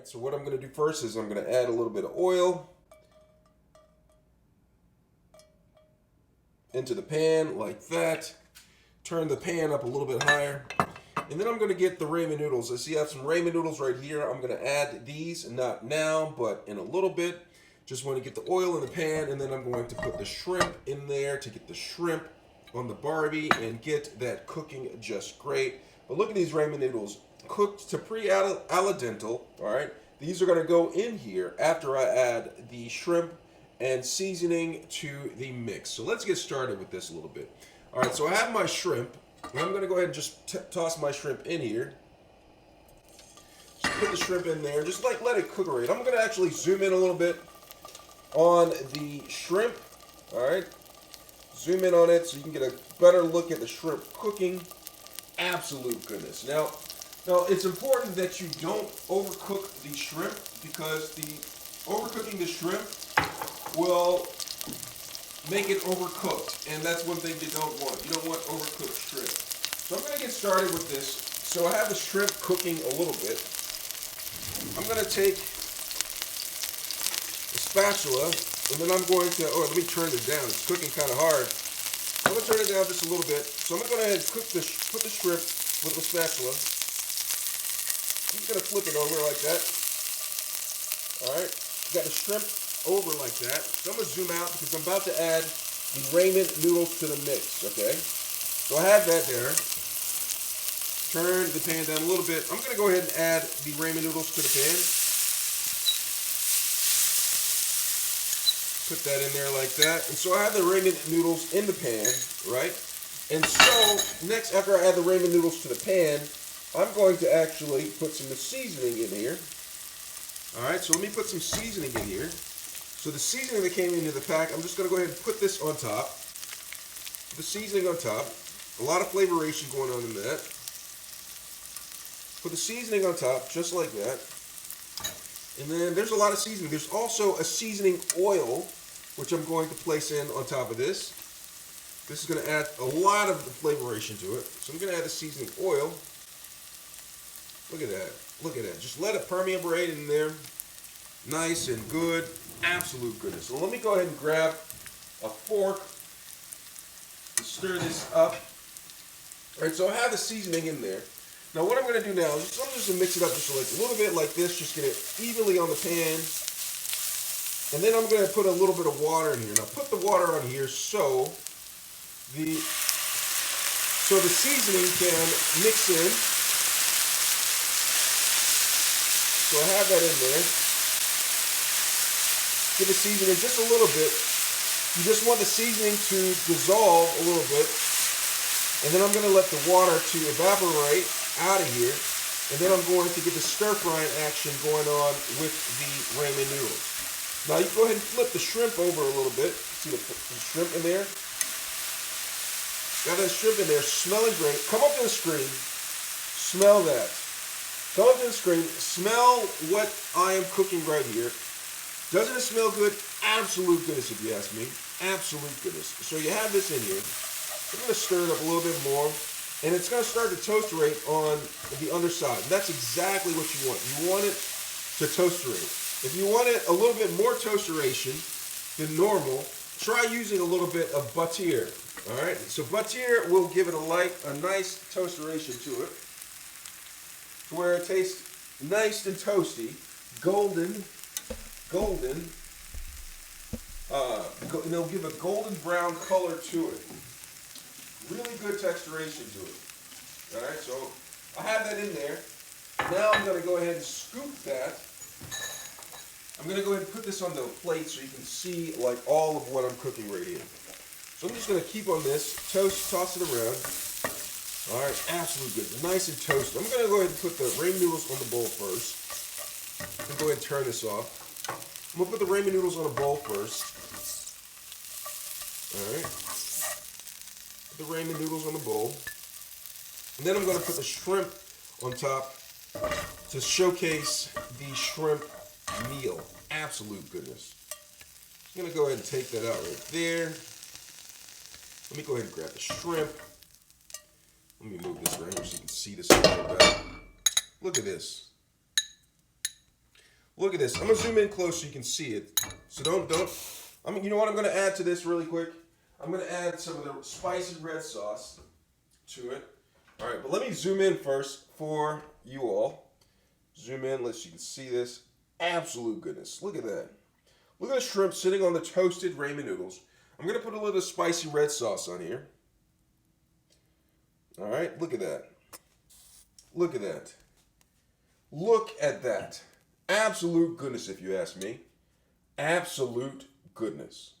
so what I'm going to do first is I'm going to add a little bit of oil into the pan like that. Turn the pan up a little bit higher. And then I'm going to get the ramen noodles. I see I have some ramen noodles right here. I'm going to add these, not now, but in a little bit. Just want to get the oil in the pan, and then I'm going to put the shrimp in there to get the shrimp on the Barbie and get that cooking just great. But look at these ramen noodles, cooked to pre-al dente, all right? These are going to go in here after I add the shrimp and seasoning to the mix. So let's get started with this a little bit. All right, so I have my shrimp. And I'm going to go ahead and just toss my shrimp in here. Just put the shrimp in there. Just let it cook right. I'm going to actually zoom in a little bit on the shrimp. All right. Zoom in on it so you can get a better look at the shrimp cooking. Absolute goodness. Now it's important that you don't overcook the shrimp, because overcooking the shrimp will make it overcooked, and that's one thing you don't want. You don't want overcooked shrimp. So I'm going to get started with this. So I have the shrimp cooking a little bit. I'm going to take the spatula, and then I'm going to, let me turn it down. It's cooking kind of hard. I'm going to turn it down just a little bit. So I'm going to go ahead and put the shrimp with the spatula. I'm just going to flip it over like that. All right. Got the shrimp over like that. So I'm going to zoom out because I'm about to add the ramen noodles to the mix, okay? So I have that there. Turn the pan down a little bit. I'm going to go ahead and add the ramen noodles to the pan. Put that in there like that. And so I have the ramen noodles in the pan, right? And so next, after I add the ramen noodles to the pan, I'm going to actually put some seasoning in here. All right, so let me put some seasoning in here. So the seasoning that came into the pack, I'm just going to go ahead and put this on top. The seasoning on top. A lot of flavoration going on in that. Put the seasoning on top, just like that. And then there's a lot of seasoning. There's also a seasoning oil, which I'm going to place in on top of this. This is going to add a lot of the flavoration to it. So I'm going to add the seasoning oil. Look at that. Look at that. Just let it permeate in there. Nice and good. Absolute goodness. So let me go ahead and grab a fork to stir this up. All right, so I have the seasoning in there. Now what I'm going to do now is I'm just going to mix it up just like a little bit like this. Just get it evenly on the pan. And then I'm going to put a little bit of water in here. Now put the water on here so the seasoning can mix in. So I have that in there. Give the seasoning just a little bit. You just want the seasoning to dissolve a little bit. And then I'm going to let the water to evaporate out of here. And then I'm going to get the stir frying action going on with the ramen noodles. Now you go ahead and flip the shrimp over a little bit. See the shrimp in there? Got that shrimp in there, smelling great. Come up to the screen. Smell that. Come up to the screen. Smell what I am cooking right here. Doesn't it smell good? Absolute goodness, if you ask me. Absolute goodness. So you have this in here. I'm going to stir it up a little bit more. And it's going to start to toasterate on the underside. And that's exactly what you want. You want it to toasterate. If you want it a little bit more toasteration than normal, try using a little bit of butter. All right? So butter will give it a nice toasteration to it, to where it tastes nice and toasty, golden. It'll give a golden brown color to it. Really good texturation to it. All right, so I have that in there. Now I'm going to go ahead and scoop that. I'm going to go ahead and put this on the plate so you can see like all of what I'm cooking right here. So I'm just going to keep on this, toss it around. All right, absolutely good, nice and toasted. I'm going to go ahead and put the ramen noodles on the bowl first. I'm going to go ahead and turn this off. I'm going to put the ramen noodles on a bowl first. All right. Put the ramen noodles on the bowl. And then I'm going to put the shrimp on top to showcase the shrimp meal. Absolute goodness. I'm going to go ahead and take that out right there. Let me go ahead and grab the shrimp. Let me move this right here so you can see this a little better. Look at this. Look at this. I'm gonna zoom in close so you can see it. So don't. I mean, you know what I'm gonna add to this really quick? I'm gonna add some of the spicy red sauce to it. All right, but let me zoom in first for you all. Zoom in, so you can see this. Absolute goodness. Look at that. Look at the shrimp sitting on the toasted ramen noodles. I'm gonna put a little spicy red sauce on here. All right, look at that. Look at that. Look at that. Absolute goodness, if you ask me. Absolute goodness.